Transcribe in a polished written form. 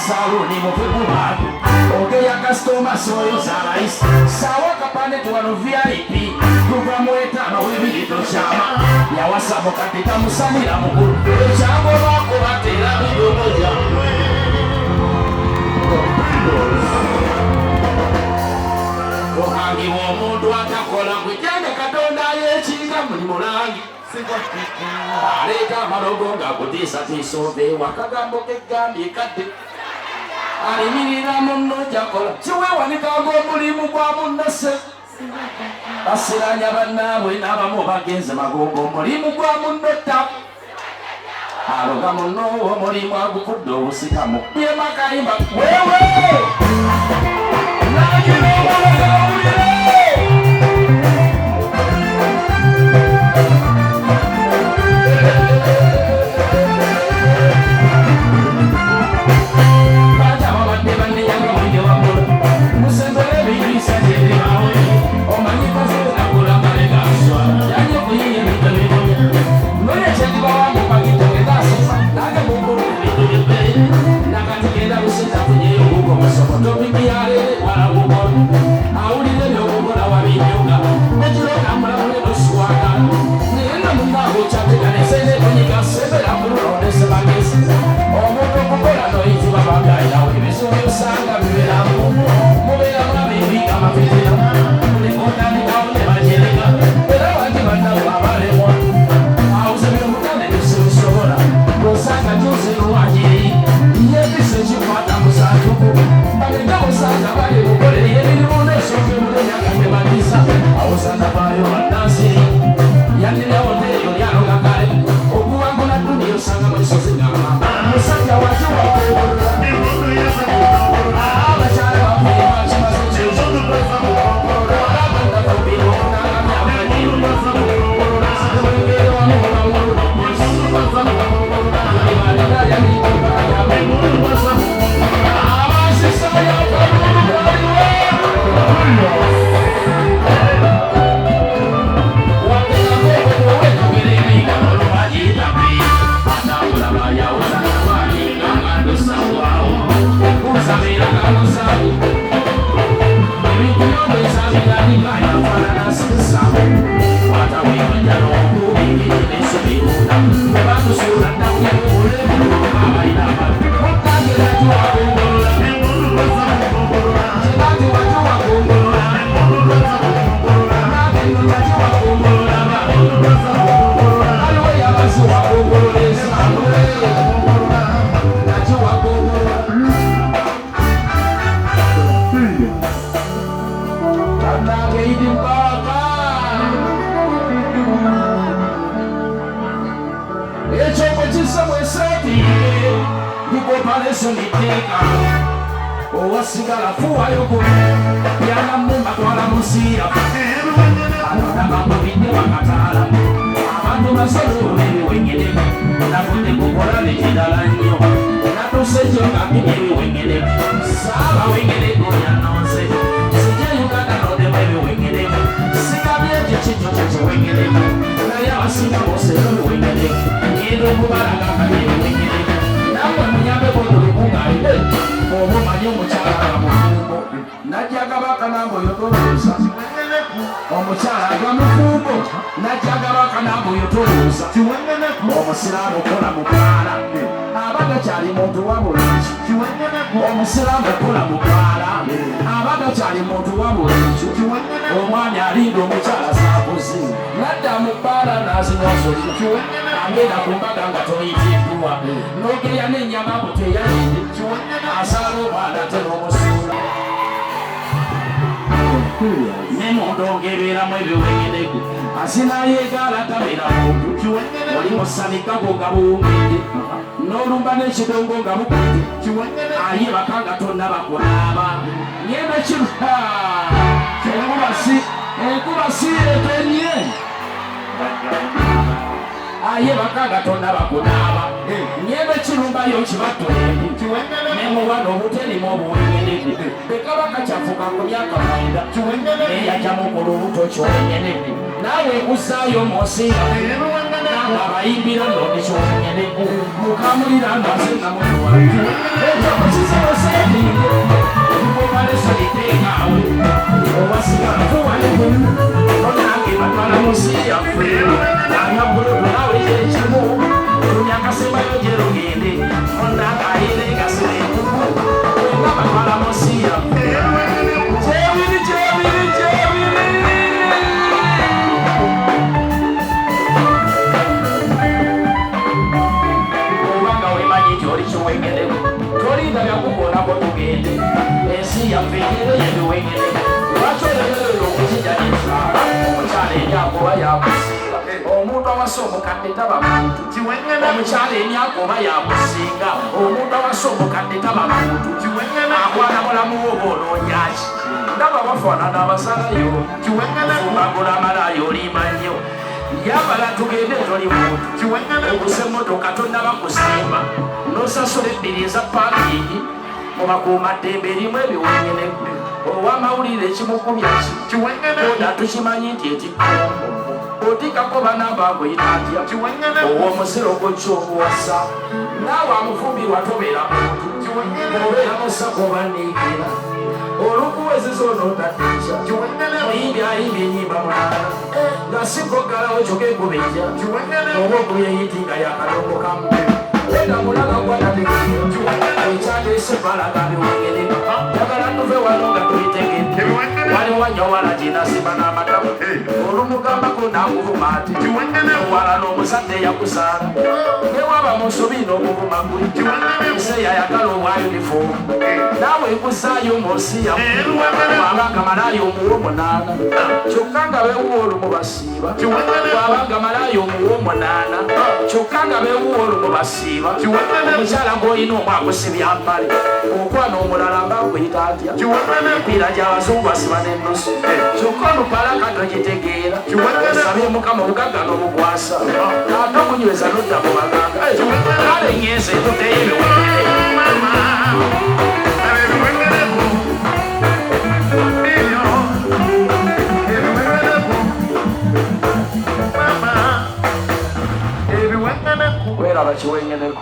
Saluni mufugubatu ogeya customer soyo sarais sawa kapane tuwano VIP kuva mwetano wibirito chama yawasabo katika musamira mukuru chango wako batera bidogo jamwe ohangi womundu atakola kwijanga katonda yechinga muli mulangi aleta amalogo nga kutisa tisove wakagambo kegambye kate alimirira munno jakola kiwewanikaga omulimu gwa munnase basiranya bannaabwe n'abamu bagenze magomba omulimu gwa munno aloga munno omulimu agukudde obusikamu yemakayimba wewe Owasigala fuwa yoko yana mumba twala musira abantu binde bakatala abantu basolo bewe wengede nafunde kukola nekidala nnyo natusejo ngakibyewe wengede saba wengede goya nonse sije Uganda node bewe wengede sikabyeje kicho kicho wengede naye abasinga bose wengede yedo kubalaga kabyewe wengede namwe munyambe bodulukunga ide obo manyo mukyala mufumbo najjaga bakanambo yotolosa omukyala agamufumbo najjaga bakanambo yotolosa omusiraamu kola mukaala abaga kyali muntu wabulaki omusiraamu kola mukaala abaga kyali muntu wabulaki omwami alinda omukyala saakozi nadda mu bbaala nazinywasoki agenda ku mbaga nga toyitiddwa nogeya n'ennyama buteyalinde asala obwana te n'omusuula ndongebeeramu ebiwengenego asinayeegaala tabeera muntu oli musanika go nga buwungedde n'olumba n'ekidongo nga bukwete ayebaka nga tonnaba kunaaba ngenda kiruka enkuba siiretenye ayebaka nga tonnaba kunaaba ngenda kirumbayo kibattolendi nemuwana obuterimu obuwengenego bekabaka kyafuka ku myaka mwenda neyajjamu ku lubuto kyowengenego naawe ekuzaayo munsinga abayimbira noni kyowengenego mukamulira ngasenga mutuwa ekyokukizeoseninge omukomalesoniteekaawe obasigala kuwalemu onange batwala munsi yaffe anyabulutu nawe kyekimu tunyakasembayo gyerugende onanga ayire ngasenekuku nga batwala munsi yaffe kyebiri kyebiri kyebiri obanga wemanyi kyoli kiwengedeku tolinda byakukoonako tugende ensi yaffe nyere yebiwengedeku lwaki olemerero okukijaniza omukyala enyakoba yakusinga omuntu awasa omukadde taba muntu omukyala enyakoba yakusinga omuntu awasa omukadde taba muntu akwana mulamu woba onoonyaki ndaba bafaanana abasalayo fubagula amalayo olima nnyo yabala tugende toli muntu ogusa emmotoka tonnaba kusimba nosasula ebbiri eza paakingi mubakuumaddembe erimu ebiwengenego owamawulire ekimukubya oda tukimanyi nti etikkombo otikako banambango yinatya ow'omuziro gokyobuwasa naawe amufumbirwa tobeera muntu obeera musakobaniikira olukuweziza onootateca oyimbi ayimbi enyimba mulala nga sikogalawo kyoka enkubeja oba okubyeyiiti nga yakalongo kamu eda mulaga gwatategeera ekyateese balagabiwengereka yagala tuve wano nga tubitegedde waliwo nnyo wala ginasimba n'amatamu olumugambako nakuvuma ati wala n'omuzadde yakusaala newaba mu nsobi n'okuvuma gwe ise yayagala obwa yunifoomu naawe nkuzaayo mu nsi yabanga malayo omuwo munaana kyokka nga bewuwa olumu basiiba wabanga malayo omuwo munaana kyokka nga bewuwa olumu basiiba omukyala gw'olina omwakusibyampale okwana omulala mbakuyita atya epiira gy'abazungu basiba n'ennusu kyokka olupalaka togitegeera osabye mukama obugagga n'obukwasa ate okunyweza nodda mu baganga kale nyense tuteyo ebiwengeneku weraba kiwengeneku